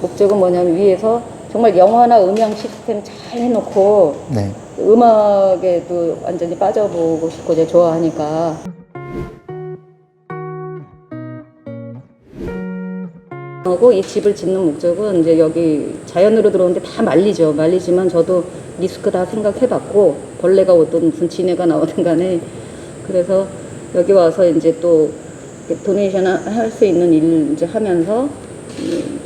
목적은 뭐냐면 위에서 정말 영화나 음향 시스템 잘 해놓고 네. 음악에도 완전히 빠져보고 싶고 이제 좋아하니까. 하고 이 집을 짓는 목적은 이제 여기 자연으로 들어오는데 다 말리죠. 말리지만 저도 리스크 다 생각해봤고 벌레가 오든 무슨 진해가 나오든 간에 그래서 여기 와서 이제 또 도네이션 할 수 있는 일 이제 하면서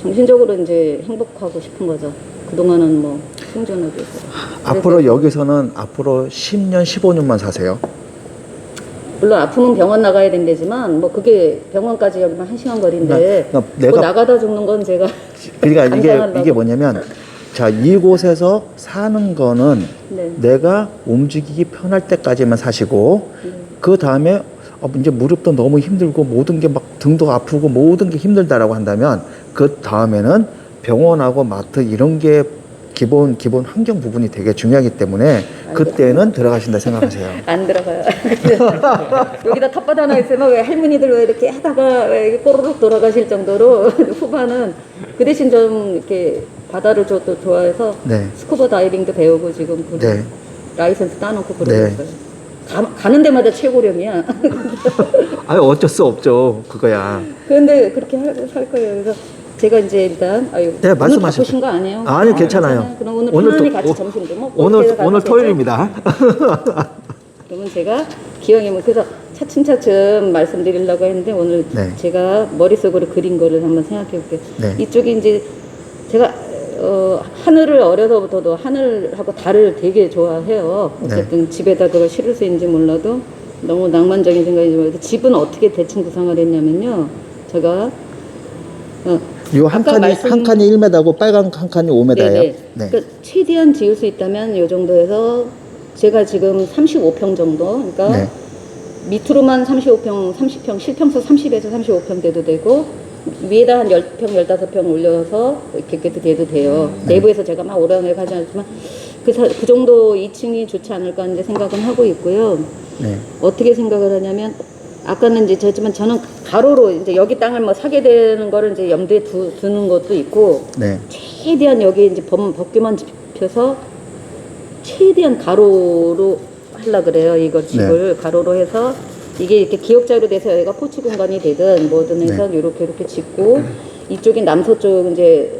정신적으로 이제 행복하고 싶은 거죠. 그동안은 뭐 생존하기 위해서. 앞으로 여기서는 앞으로 10년, 15년만 사세요? 물론 아프면 병원 나가야 된다지만 뭐 그게 병원까지 여기만 1시간 거리인데 그러니까 뭐 내가 나가다 죽는 건 제가 그러니까 감당하려고. 이게 뭐냐면 자, 이곳에서 사는 거는 네. 내가 움직이기 편할 때까지만 사시고 그 다음에 이제 무릎도 너무 힘들고 모든 게 막 등도 아프고 모든 게 힘들다라고 한다면 그 다음에는 병원하고 마트 이런 게 기본 환경 부분이 되게 중요하기 때문에 그때는 들어가신다 생각하세요. 안 들어가요. 여기다 텃밭 하나 있으면 왜 할머니들 왜 이렇게 하다가 왜 이렇게 꼬르륵 돌아가실 정도로 후반은 그 대신 좀 이렇게 바다를 또 좋아해서 네. 스쿠버 다이빙도 배우고 지금 네. 라이센스 따놓고 그러고 네. 있어요. 가는 데마다 최고령이야. 아유 어쩔 수 없죠. 그거야. 그런데 그렇게 살 거예요. 그래서 제가 이제 일단 네, 오늘 말씀하십시오. 바쁘신 거 아니에요? 아니, 괜찮아요. 괜찮아요? 그럼 오늘 오늘 편안히 또- 같이 점심 좀 먹고 오늘 이렇게 가도 토요일입니다. 그러면 제가 기왕이면 그래서 차츰차츰 말씀드리려고 했는데 오늘 네. 제가 머릿속으로 그린 거를 한번 생각해 볼게요. 네. 이쪽이 이제 제가 하늘을 어려서부터도 하늘하고 달을 되게 좋아해요. 어쨌든 집에다 그걸 실을 수 있는지 몰라도 너무 낭만적인 생각이지 말고 집은 어떻게 대충 구상을 했냐면요. 제가 요 한 아까 칸이 말씀- 한 칸이 1m고 빨간 한 칸이 5m예요. 네네. 네. 그러니까 최대한 지을 수 있다면 이 정도에서 제가 지금 35평 정도, 그러니까 네. 밑으로만 35평, 30평, 실평수 30에서 35평 돼도 되고 위에다 한 10평, 15평 올려서 이렇게 돼도 돼요. 내부에서 제가 막 오라내려 하지 않지만 그 정도 2층이 좋지 않을까 이제 생각은 하고 있고요. 네. 어떻게 생각을 하냐면 아까는 이제 저지만 저는 가로로 이제 여기 땅을 뭐 사게 되는 거를 이제 염두에 두는 것도 있고 네. 최대한 여기 이제 법규만 짚혀서 최대한 가로로 하려 그래요. 이걸 집을 가로로 해서 이게 이렇게 기역자로 돼서 여기가 포치 공간이 되든 뭐든 해서 이렇게 짓고 이쪽이 남서쪽 이제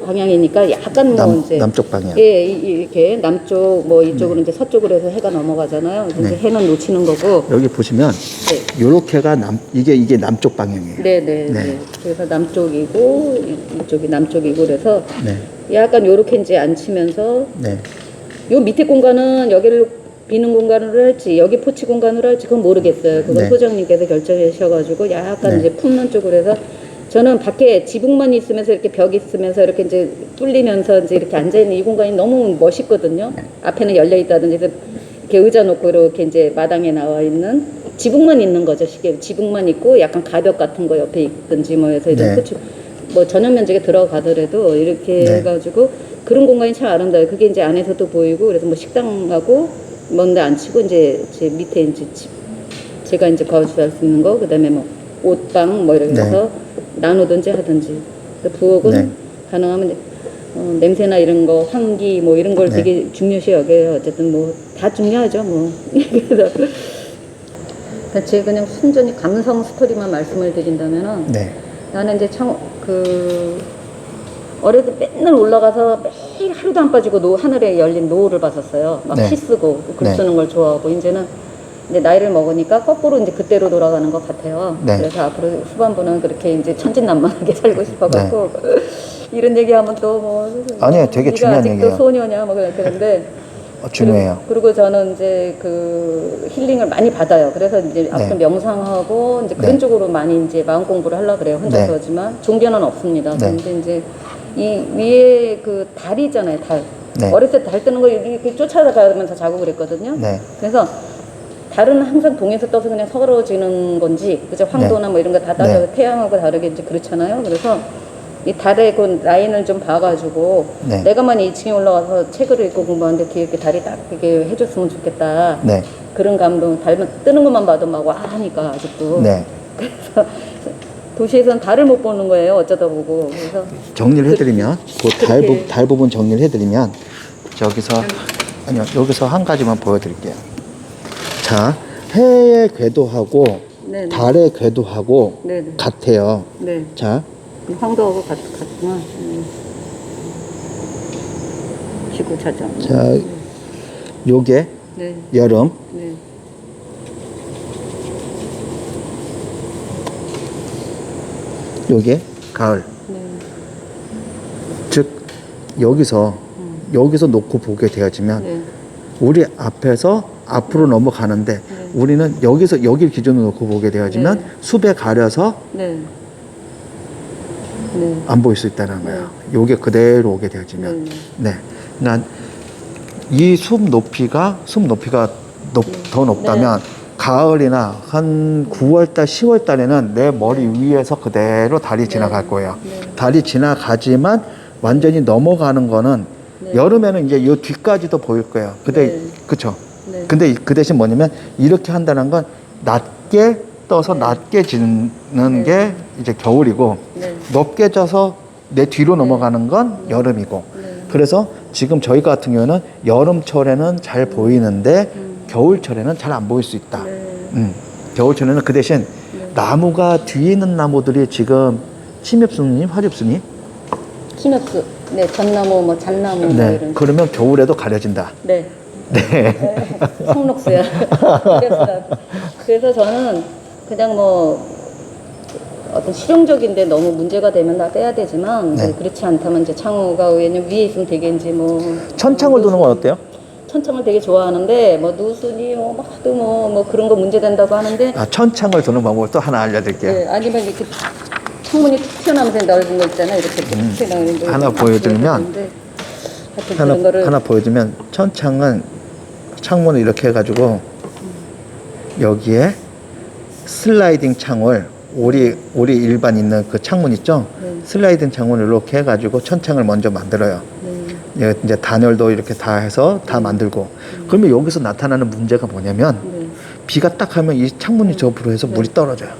방향이니까 약간 뭐 이제 남쪽 방향. 예, 이렇게 남쪽 뭐 이쪽으로 이제 서쪽으로 해서 해가 넘어가잖아요. 이제 해는 놓치는 거고. 여기 보시면 네. 요렇게가 이게 남쪽 방향이에요. 네네. 네. 그래서 남쪽이고 이쪽이 남쪽이고 그래서 네. 약간 요렇게 이제 앉히면서 네. 요 밑에 공간은 여기를 비는 공간으로 할지 여기 포치 공간으로 할지 그건 모르겠어요. 그건 네. 소장님께서 결정하셔가지고 약간 네. 이제 품는 쪽으로 해서 저는 밖에 지붕만 있으면서 이렇게 벽 있으면서 이렇게 이제 뚫리면서 이제 이렇게 앉아있는 이 공간이 너무 멋있거든요. 앞에는 열려있다든지 이렇게 의자 놓고 이렇게 이제 마당에 나와 있는 지붕만 있는 거죠. 쉽게 지붕만 있고 약간 가벽 같은 거 옆에 있든지 뭐 해서 이제 네. 포치 뭐 전용 면적에 들어가더라도 이렇게 네. 해가지고 그런 공간이 참 아름다워요. 그게 이제 안에서도 보이고 그래서 뭐 식당하고 먼데 안 치고 이제 제 밑에 이제 제가 이제 거주할 수 있는 거 그다음에 뭐 옷방 뭐 이렇게 해서 나누든지 하든지 부엌은 네. 가능하면 이제 냄새나 이런 거 환기 뭐 이런 걸 네. 되게 중요시 여겨요. 어쨌든 뭐 다 중요하죠 뭐. 그래서 제가 그냥 순전히 감성 스토리만 말씀을 드린다면은 네. 나는 이제 어려도 맨날 올라가서 매일 하루도 안 빠지고 하늘에 열린 노을을 봤었어요. 막 네. 시 쓰고 글 네. 쓰는 걸 좋아하고 이제는 이제 나이를 먹으니까 거꾸로 이제 그때로 돌아가는 것 같아요. 네. 그래서 앞으로 후반부는 그렇게 이제 천진난만하게 살고 싶어갖고 이런 얘기하면 또 뭐 아니요, 되게 중요한 아직도 얘기예요. 소녀냐 뭐 그런데 중요해요. 그리고 저는 이제 그 힐링을 많이 받아요. 그래서 이제 앞으로 명상하고 이제 그런 네. 쪽으로 많이 이제 마음 공부를 하려고 그래요. 혼자서지만 종교는 없습니다. 네. 근데 이제 이 위에 그 달이 있잖아요. 달. 네. 어렸을 때 달 뜨는 거 이렇게 쫓아가면서 자고 그랬거든요. 네. 그래서 달은 항상 동에서 떠서 그냥 서러워지는 건지, 그죠? 황도나 뭐 이런 거 다 따져 네. 태양하고 다르게 이제 그렇잖아요. 그래서 이 달의 그 라인을 좀 봐가지고 네. 내가만 2층에 올라가서 책을 읽고 공부하는데 뒤에 이렇게 달이 딱 이렇게 해줬으면 좋겠다. 네. 그런 감동, 달 뜨는 것만 봐도 막 와 하니까 아직도. 네. 그래서 도시에서는 달을 못 보는 거예요. 어쩌다 보고. 그래서 정리를 해드리면 그렇게. 달 부분 정리를 해드리면 여기서 아니요 여기서 한 가지만 보여드릴게요. 자 해의 궤도하고 네네. 달의 궤도하고 네네. 같아요. 네. 자 황도하고 같구나. 지구자전. 자, 요게 네. 여름, 네. 요게 가을. 네. 즉 여기서 놓고 보게 되어지면 네. 우리 앞에서 앞으로 넘어가는데 네. 우리는 여기서 여기를 기준으로 놓고 보게 되어지면 네. 숲에 가려서 네. 네. 안 보일 수 있다는 거예요. 요게 그대로 오게 되어지면. 네. 그러니까 이 숲 높이가 더 높다면 가을이나 한 9월달, 10월달에는 내 머리 위에서 그대로 달이 지나갈 거예요. 네. 달이 지나가지만 완전히 넘어가는 거는 네. 여름에는 이제 요 뒤까지도 보일 거예요. 근데 네. 그쵸? 네. 근데 그 대신 뭐냐면 이렇게 한다는 건 낮게 떠서 네. 낮게 지는 네. 게 이제 겨울이고 네. 높게 져서 내 뒤로 넘어가는 건 여름이고. 네. 그래서 지금 저희 같은 경우는 여름철에는 잘 보이는데 겨울철에는 잘 안 보일 수 있다. 네. 겨울철에는 그 대신 나무가 뒤에 있는 나무들이 지금 침엽순이, 화엽순이. 키노스. 네. 전나무, 뭐 잣나무, 뭐 네. 이런. 그러면 겨울에도 가려진다. 네. 네. 성록수야. 그래서 저는 그냥 뭐 어떤 실용적인데 너무 문제가 되면 다 빼야 되지만 네. 그렇지 않다면 이제 창호가 왜냐면 위에 있으면 되겠지 뭐. 천창을 두는 건 어때요? 천창을 되게 좋아하는데 뭐 누순이 뭐 하도 뭐 그런 거 문제 된다고 하는데 아, 천창을 두는 방법을 또 하나 알려드릴게요. 네, 아니면 이렇게 창문이 툭 튀어나오면서 넓은 거 있잖아요. 이렇게 툭 튀어나오는 거 하나 보여드리면 그런 거를 하나 보여주면 천창은 창문을 이렇게 해가지고 여기에 슬라이딩 창을 우리 일반 있는 그 창문 있죠? 네. 슬라이딩 창문을 이렇게 해가지고 천창을 먼저 만들어요. 네. 이제 단열도 이렇게 다 해서 다 만들고. 그러면 여기서 나타나는 문제가 뭐냐면 네. 비가 딱 하면 이 창문이 접으로 해서 물이 떨어져요.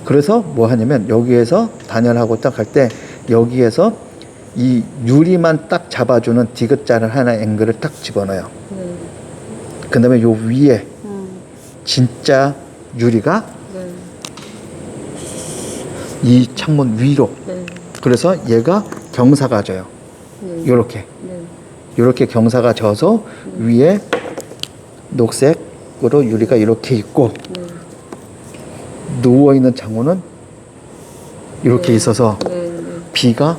그래서 뭐 하냐면 여기에서 단열하고 딱 할 때 여기에서 이 유리만 딱 잡아주는 디귿자를 하나 앵글을 딱 집어넣어요. 네. 그 다음에 요 위에 진짜 유리가 네. 이 창문 위로. 네. 그래서 얘가 경사가 져요. 네. 요렇게. 네. 요렇게 경사가 져서 위에 녹색으로 유리가 이렇게 있고 네. 누워있는 창문은 이렇게 네. 있어서 네. 네. 비가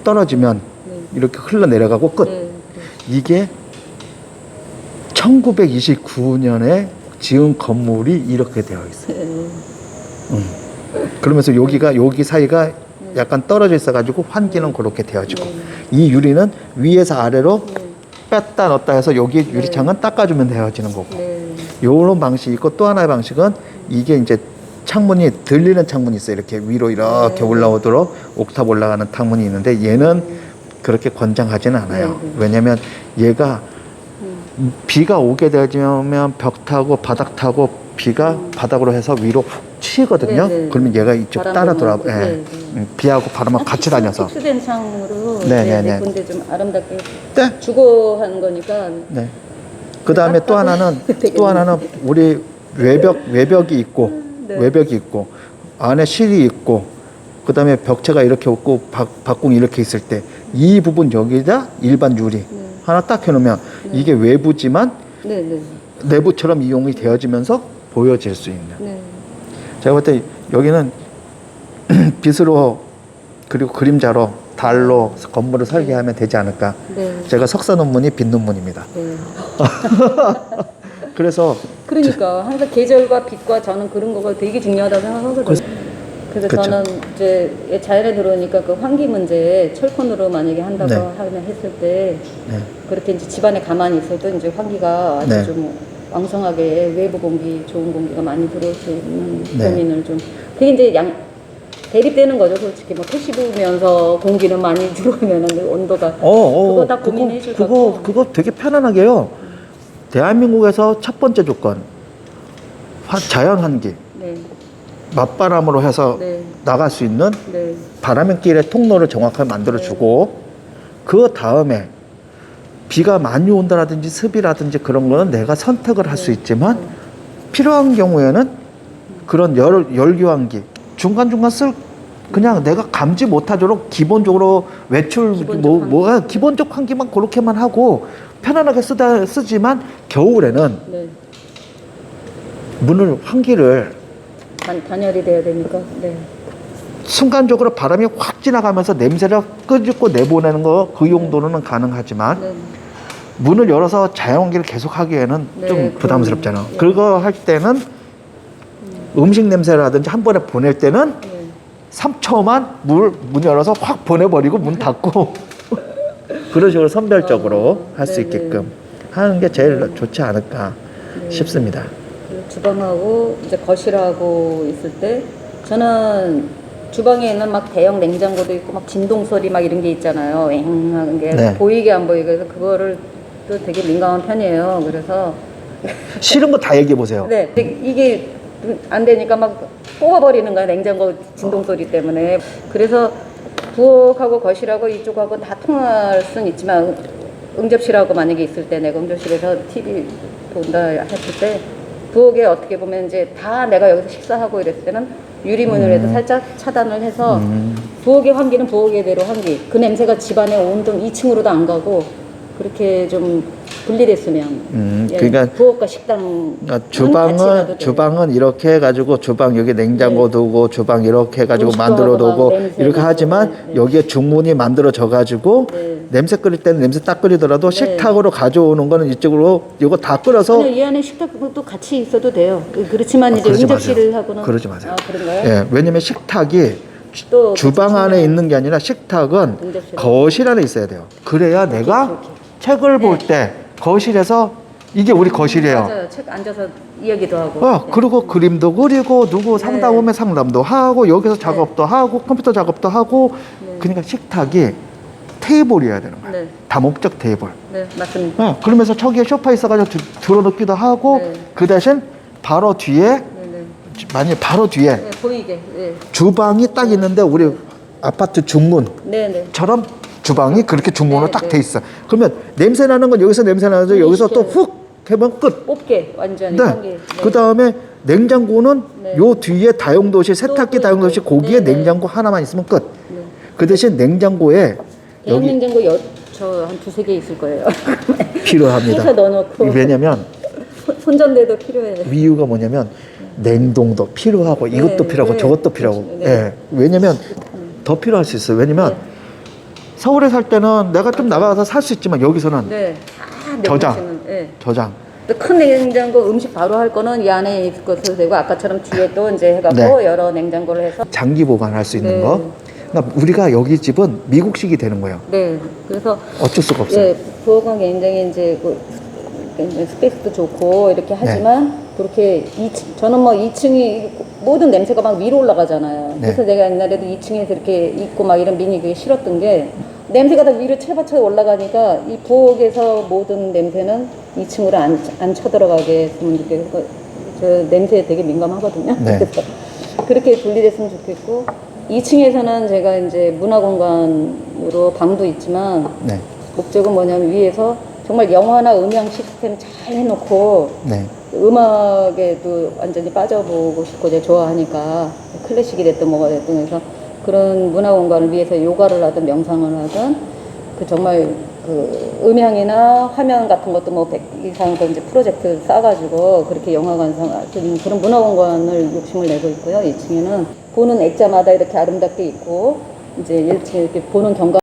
떨어지면 네. 이렇게 흘러내려가고 끝. 네. 이게 1929년에 지은 건물이 이렇게 되어 있어요. 네. 그러면서 여기 사이가 약간 떨어져 있어가지고 환기는 그렇게 되어지고 네. 이 유리는 위에서 아래로 네. 뺐다 넣었다 해서 여기 유리창은 닦아주면 되어지는 거고 네. 요런 방식이 있고 또 하나의 방식은 이게 이제 창문이 들리는 창문이 있어요. 이렇게 위로 이렇게 올라오도록 옥탑 올라가는 창문이 있는데 얘는 그렇게 권장하지는 않아요. 왜냐면 얘가 비가 오게 되면 벽 타고 바닥 타고 비가 바닥으로 해서 위로 훅 치거든요. 네, 네. 그러면 얘가 이쪽 바람 따라 불면, 돌아, 예. 네, 네. 비하고 바람하고 같이 다녀서. 특수된 창으로 네, 네, 네. 근데 좀 아름답게 네. 주거 하는 거니까 네. 그 다음에 또 하나는 우리 외벽이 있고 네. 외벽이 있고 안에 실이 있고 그 다음에 벽체가 이렇게 없고 박궁이 이렇게 있을 때 이 부분 여기다 일반 유리 하나 딱 해놓으면 이게 외부지만 네, 네. 내부처럼 이용이 되어지면서 보여질 수 있는. 네. 제가 볼 때 여기는 빛으로 그리고 그림자로 달로 건물을 설계하면 되지 않을까. 네. 제가 석사 논문이 빛 논문입니다. 네. 그래서 그러니까 항상 계절과 빛과 저는 그런 거가 되게 중요하다고 생각하거든요. 그래서 그쵸. 저는 이제 자연에 들어오니까 그 환기 문제 철콘으로 만약에 한다고 네. 하면 했을 때 네. 그렇게 이제 집안에 가만히 있어도 이제 환기가 아주 네. 좀 왕성하게 외부 공기, 좋은 공기가 많이 들어올 수 있는 네. 고민을 좀 그게 이제 대립되는 거죠. 솔직히 뭐 패시브면서 공기는 많이 들어오면 온도가 그거 다 고민해 줄 거고. 그거 되게 편안하게요. 대한민국에서 첫 번째 조건 자연 환기. 네. 맞바람으로 해서 네. 나갈 수 있는 네. 바람길의 통로를 정확하게 만들어주고 그 다음에 비가 많이 온다라든지 습이라든지 그런 거는 내가 선택을 할 수 있지만 필요한 경우에는 그런 열교환기 중간중간 그냥 내가 감지 못하도록 기본적으로 외출 기본적 환기만 그렇게만 하고 편안하게 쓰지만 겨울에는 네. 문을 환기를 단열이 돼야 되니까. 네. 순간적으로 바람이 확 지나가면서 냄새를 끄집고 내보내는 거 그 용도로는 가능하지만 네. 문을 열어서 자연환기를 계속 하기에는 네, 좀 부담스럽잖아. 네. 그거 할 때는 음식 냄새라든지 한 번에 보낼 때는 네. 3초만 문 열어서 확 보내버리고 문 닫고 그런 식으로 선별적으로 할 수 네, 있게끔 하는 게 제일 좋지 않을까 싶습니다. 그 주방하고 이제 거실하고 있을 때 저는 주방에 있는 막 대형 냉장고도 있고 막 진동 소리 막 이런 게 있잖아요. 앵하는 게 네. 보이게 안 보이게 그래서 그거를 또 되게 민감한 편이에요. 그래서 싫은 거 다 얘기해 보세요. 네 이게 안 되니까 막 뽑아버리는 거야 냉장고 진동 소리 때문에. 그래서 부엌하고 거실하고 이쪽하고 다 통할 수는 있지만 응접실하고 만약에 있을 때 내가 응접실에서 TV 본다 했을 때 부엌에 어떻게 보면 이제 다 내가 여기서 식사하고 이랬을 때는 유리문을 해도 살짝 차단을 해서 부엌의 환기는 부엌의대로 환기 그 냄새가 집안에 온통 2층으로도 안 가고 그렇게 좀 분리됐으면 예, 그러니까 부엌과 식당 주방은 이렇게 해가지고 주방 여기 냉장고 네. 두고 주방 이렇게 해가지고 음식도 만들어 하고 막 두고 냄새 이렇게 나고. 하지만 네. 여기에 중문이 만들어져 가지고 네. 냄새 끓일 때는 냄새 딱 끓이더라도 네. 식탁으로 가져오는 거는 이쪽으로 이거 다 끓여서 아니요, 이 안에 식탁도 같이 있어도 돼요. 그렇지만 이제 그러지 응접실을 마세요. 하고는 그러지 마세요. 아 그런가요? 예, 왜냐면 식탁이 또 주방 안에 그렇지만- 있는 게 아니라 식탁은 응접실에. 거실 안에 있어야 돼요. 그래야 내가 이렇게. 책을 볼 때 거실에서 이게 우리 거실이에요. 맞아요. 책 앉아서 이야기도 하고. 네. 그리고 그림도 그리고 누구 상담 오면 상담도 하고 여기서 작업도 하고 컴퓨터 작업도 하고 그러니까 식탁이 테이블이어야 되는 거예요. 네. 다목적 테이블. 네, 맞습니다. 그러면서 저기에 소파 있어가지고 들어놓기도 하고 네. 그 대신 바로 뒤에 네, 네. 만약 바로 뒤에 네, 보이게. 네. 주방이 딱 있는데 우리 아파트 중문처럼 네, 네. 주방이 그렇게 중문으로 네, 딱 네. 돼 있어. 그러면 냄새 나는 건 여기서 냄새 나죠. 여기서 또 시켜요. 훅 하면 끝. 뽑게 완전히 네. 환기. 네. 그 다음에 냉장고는 네. 요 뒤에 다용도실, 세탁기 또 다용도실 있고. 거기에 네, 네. 냉장고 하나만 있으면 끝. 네. 그 대신 냉장고에 대형 여기 냉장고 저한 두세 개 있을 거예요. 필요합니다. 해서 넣어놓고. 왜냐면 손전대도 필요해요. 이유가 뭐냐면 냉동도 필요하고 이것도 네, 필요하고 네. 저것도 필요하고. 네. 예. 왜냐면 더 필요할 수 있어요. 왜냐면 네. 서울에 살 때는 내가 좀 나가서 살 수 있지만 여기서는 네. 저장. 네. 저장. 큰 냉장고 음식 바로 할 거는 이 안에 있을 것으로 되고 아까처럼 뒤에 또 이제 해갖고 네. 여러 냉장고를 해서 장기 보관할 수 있는 네. 거. 그러니까 우리가 여기 집은 미국식이 되는 거예요. 네 그래서 어쩔 수가 없어요. 예 부엌은 굉장히 이제 스페이스도 좋고 이렇게 하지만 그렇게 저는 뭐 2층이 모든 냄새가 막 위로 올라가잖아요. 네. 그래서 내가 옛날에도 2층에서 이렇게 있고 막 이런 미니 그게 싫었던 게 냄새가 다 위로 채받쳐 올라가니까 이 부엌에서 모든 냄새는 2층으로 안 쳐들어가게 했으면 좋겠고 저 냄새에 되게 민감하거든요. 네. 그래서 그렇게 분리됐으면 좋겠고 2층에서는 제가 이제 문화 공간으로 방도 있지만 네. 목적은 뭐냐면 위에서 정말 영화나 음향 시스템 잘 해놓고 네. 음악에도 완전히 빠져보고 싶고 제가 좋아하니까 클래식이 됐든 뭐가 됐든 그래서 그런 문화 공간을 위해서 요가를 하든 명상을 하든 그 정말 그 음향이나 화면 같은 것도 뭐 100 이상 그 이제 프로젝트 싸가지고 그렇게 영화관상 그런 문화 공간을 욕심을 내고 있고요. 2층에는 보는 액자마다 이렇게 아름답게 있고 이제 1층에 이렇게 보는 경관